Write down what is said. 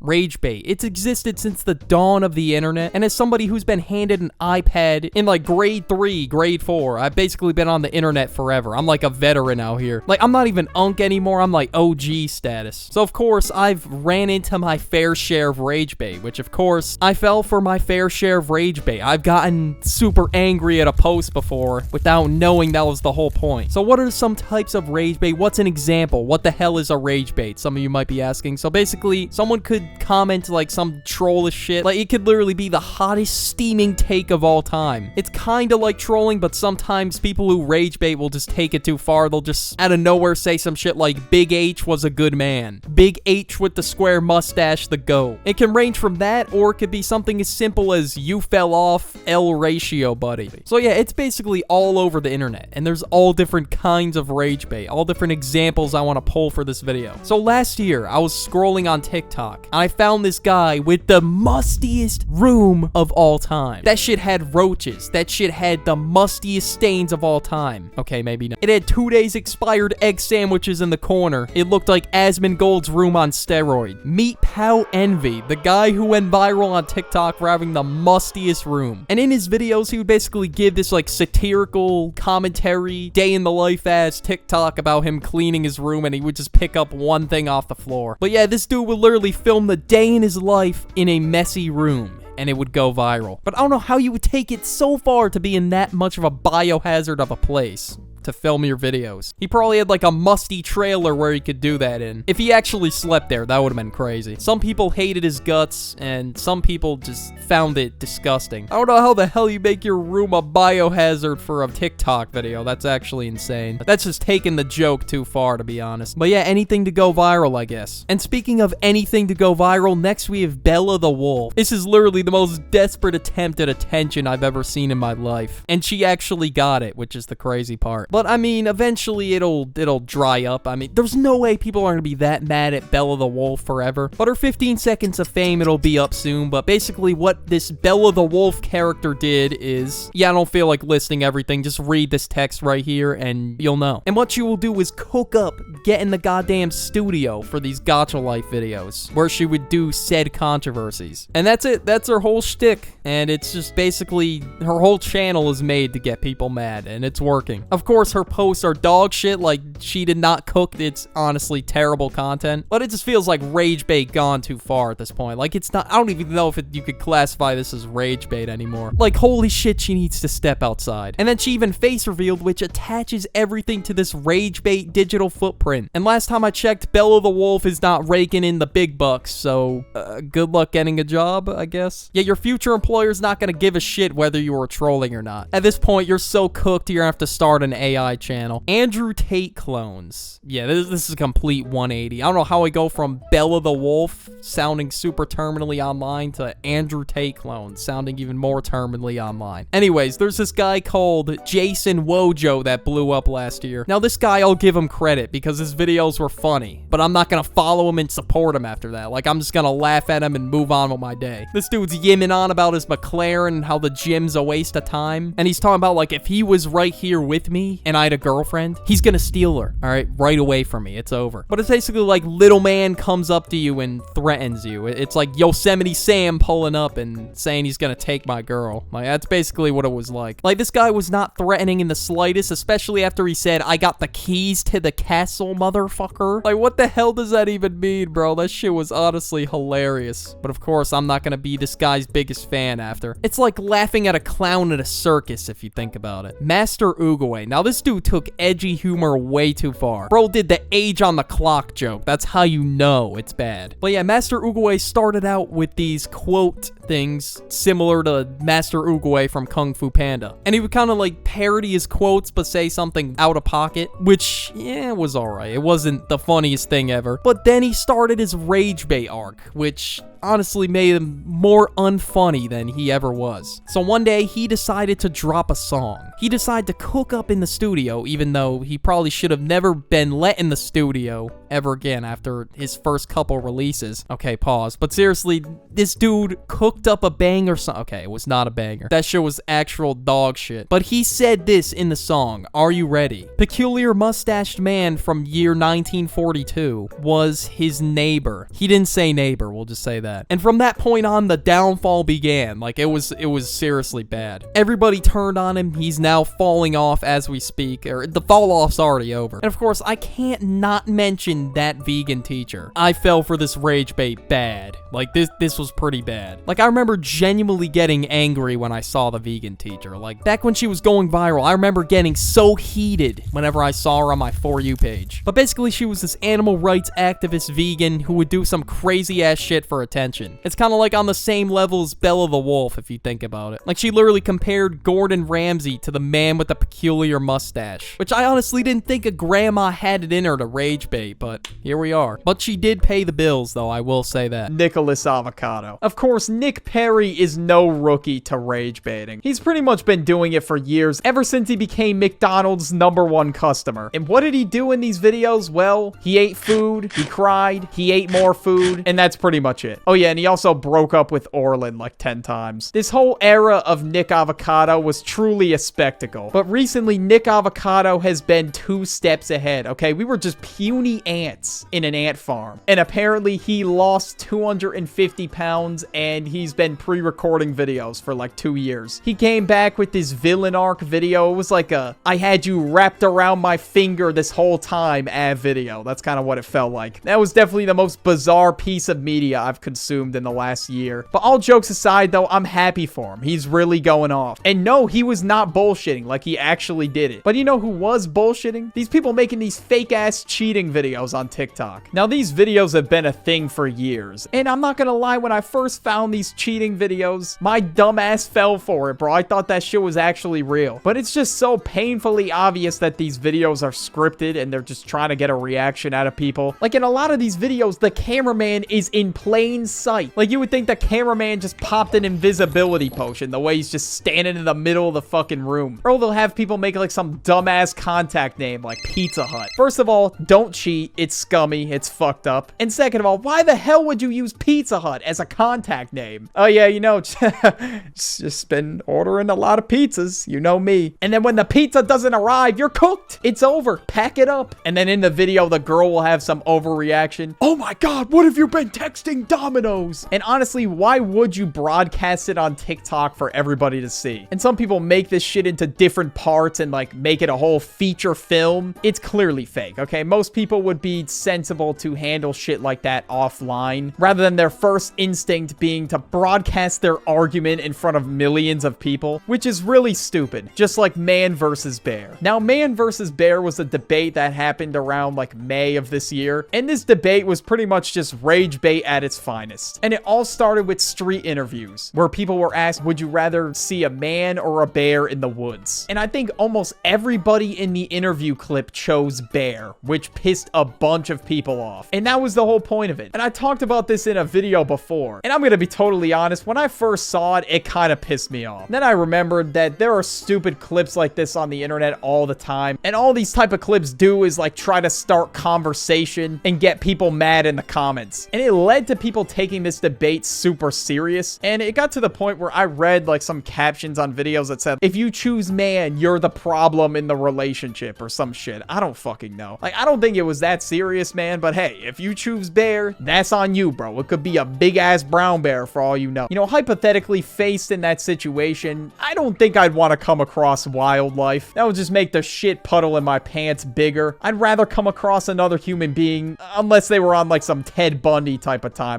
Rage bait. It's existed since the dawn of the internet, and as somebody who's been handed an iPad in like grade 3, grade 4, I've basically been on the internet forever. I'm like a veteran out here. Like, I'm not even Unk anymore, I'm like OG status. So of course, I've ran into my fair share of rage bait, which of course, I fell for my fair share of rage bait. I've gotten super angry at a post before without knowing that was the whole point. So what are some types of rage bait? What's an example? What the hell is a rage bait? Some of you might be asking. So basically, someone could comment like some trollish shit. Like, it could literally be the hottest steaming take of all time. It's kind of like trolling, but sometimes people who rage bait will just take it too far. They'll just out of nowhere say some shit like Big H was a good man. Big H with the square mustache, the GOAT. It can range from that, or it could be something as simple as you fell off, L ratio, buddy. So yeah, it's basically all over the internet, and there's all different kinds of rage bait, all different examples I want to pull for this video. So last year, I was scrolling on TikTok, and I found this guy with the mustiest room of all time. That shit had roaches. That shit had the mustiest stains of all time. Okay, maybe not. It had 2 days expired egg sandwiches in the corner. It looked like Asmongold's room on steroid. Meet Pow Envy, the guy who went viral on TikTok for having the mustiest room. And in his videos, he would basically give this like satirical commentary, day in the life as TikTok about him cleaning his room, and he would just pick up one thing off the floor. But yeah, this dude would literally film the day in his life in a messy room, and it would go viral. But I don't know how you would take it so far to be in that much of a biohazard of a place to film your videos. He probably had like a musty trailer where he could do that in. If he actually slept there, that would have been crazy. Some people hated his guts, and some people just found it disgusting. I don't know how the hell you make your room a biohazard for a TikTok video. That's actually insane. That's just taking the joke too far, to be honest. But yeah, anything to go viral, I guess. And speaking of anything to go viral, next we have Bella the Wolf. This is literally the most desperate attempt at attention I've ever seen in my life. And she actually got it, which is the crazy part. But I mean, eventually it'll dry up. I mean, there's no way people are gonna be that mad at Bella the Wolf forever. But her 15 seconds of fame, it'll be up soon. But basically what this Bella the Wolf character did is, yeah, I don't feel like listing everything. Just read this text right here and you'll know. And what she will do is cook up, get in the goddamn studio for these Gacha Life videos, where she would do said controversies. And that's it. That's her whole shtick. And it's just basically, her whole channel is made to get people mad, and it's working. Of course, her posts are dog shit, like she did not cook. It's honestly terrible content, but it just feels like rage bait gone too far at this point. Like, it's not, I don't even know if you could classify this as rage bait anymore. Like, holy shit, she needs to step outside. And then she even face revealed, which attaches everything to this rage bait digital footprint. And last time I checked, Bella the Wolf is not raking in the big bucks, so good luck getting a job, I guess. Yeah, your future employer's not gonna give a shit whether you were trolling or not. At this point, you're so cooked, you're gonna have to start an AI channel. Andrew Tate clones. Yeah, this is a complete 180. I don't know how I go from Bella the Wolf sounding super terminally online to Andrew Tate clones sounding even more terminally online. Anyways, there's this guy called Jason Wojo that blew up last year. Now, this guy, I'll give him credit because his videos were funny, but I'm not gonna follow him and support him after that. Like, I'm just gonna laugh at him and move on with my day. This dude's yimming on about his McLaren and how the gym's a waste of time. And he's talking about, like, if he was right here with me and I had a girlfriend, he's gonna steal her, all right, right away from me. It's over. But it's basically like little man comes up to you and threatens you. It's like Yosemite Sam pulling up and saying he's gonna take my girl. Like, that's basically what it was like. Like, this guy was not threatening in the slightest, especially after he said, I got the keys to the castle, motherfucker. Like, what the hell does that even mean, bro? That shit was honestly hilarious. But of course, I'm not gonna be this guy's biggest fan after. It's like laughing at a clown at a circus, if you think about it. Master Uguay. Now, this dude took edgy humor way too far. Bro did the age on the clock joke. That's how you know it's bad. But yeah, Master Uguay started out with these quote things similar to Master Uguay from Kung Fu Panda. And he would kind of like parody his quotes but say something out of pocket, which, yeah, was alright. It wasn't the funniest thing ever. But then he started his rage bait arc, which honestly made him more unfunny than he ever was. So one day, he decided to drop a song. He decided to cook up in the studio, even though he probably should have never been let in the studio ever again after his first couple releases. Okay, pause. But seriously, this dude cooked up a banger song. Okay, it was not a banger. That shit was actual dog shit. But he said this in the song. Are you ready? Peculiar mustached man from year 1942 was his neighbor. He didn't say neighbor, we'll just say that. And from that point on, the downfall began. Like, it was seriously bad. Everybody turned on him. He's now falling off as we speak, or the fall off's already over. And of course, I can't not mention that vegan teacher. I fell for this rage bait bad. Like, this was pretty bad. Like, I remember genuinely getting angry when I saw the vegan teacher. Like, back when she was going viral, I remember getting so heated whenever I saw her on my For You page. But basically, she was this animal rights activist vegan who would do some crazy ass shit for attention. It's kind of like on the same level as Bella the Wolf, if you think about it. Like, she literally compared Gordon Ramsay to the man with the peculiar mustache, which I honestly didn't think a grandma had it in her to rage bait, but here we are. But she did pay the bills, though, I will say that. Nicholas Avocado. Of course, Nick Perry is no rookie to rage baiting. He's pretty much been doing it for years, ever since he became McDonald's #1 customer. And what did he do in these videos? Well, he ate food, he cried, he ate more food, and that's pretty much it. Oh yeah, and he also broke up with Orlin like 10 times. This whole era of Nick Avocado was truly a spectacle. But recently, Nick Avocado has been 2 steps ahead, okay? We were just puny ants in an ant farm. And apparently, he lost 250 pounds, and he's been pre-recording videos for like 2 years. He came back with this villain arc video. It was like a, I had you wrapped around my finger this whole time video. That's kind of what it felt like. That was definitely the most bizarre piece of media I've consumed in the last year. But all jokes aside, though, I'm happy for him. He's really going off. And no, he was not bullshitting. Like, he actually did it. But you know who was bullshitting? These people making these fake-ass cheating videos on TikTok. Now, these videos have been a thing for years. And I'm not gonna lie, when I first found these cheating videos, my dumb ass fell for it, bro. I thought that shit was actually real. But it's just so painfully obvious that these videos are scripted and they're just trying to get a reaction out of people. Like, in a lot of these videos, the cameraman is in plain sight. Like, you would think the cameraman just popped an invisibility potion the way he's just standing in the middle of the fucking room. Or they'll have people make like some dumbass contact name like Pizza Hut. First of all, don't cheat. It's scummy. It's fucked up. And second of all, why the hell would you use Pizza Hut as a contact name? Oh yeah, you know, just been ordering a lot of pizzas. You know me. And then when the pizza doesn't arrive, you're cooked. It's over. Pack it up. And then in the video, the girl will have some overreaction. Oh my God, what have you been texting Domino's? And honestly, why would you broadcast it on TikTok for everybody to see? And some people make this shit into different parts and like make it a whole feature film. It's clearly fake, okay? Most people would be sensible to handle shit like that offline rather than their first instinct being to broadcast their argument in front of millions of people, which is really stupid. Just like Man versus Bear. Now, Man versus Bear was a debate that happened around like May of this year, and this debate was pretty much just rage bait at its finest. And it all started with street interviews where people were asked, would you rather see a man or a bear in the woods? And I think almost everybody in the interview clip chose bear, which pissed a bunch of people off. And that was the whole point of it. And I talked about this in a video before, and I'm gonna be totally honest, when I first saw it, it kind of pissed me off. Then I remembered that there are stupid clips like this on the internet all the time, and all these type of clips do is like try to start conversation and get people mad in the comments. And it led to people taking this debate super serious, and it got to the point where I read like some captions on videos that said, if you choose man, you're the problem in the relationship or some shit. I don't fucking know. Like, I don't think it was that serious, man, but hey, if you choose bear, that's on you, bro. It could be a big ass brown bear for all you know. You know, hypothetically faced in that situation, I don't think I'd want to come across wildlife. That would just make the shit puddle in my pants bigger. I'd rather come across another human being unless they were on like some Ted Bundy type of timing.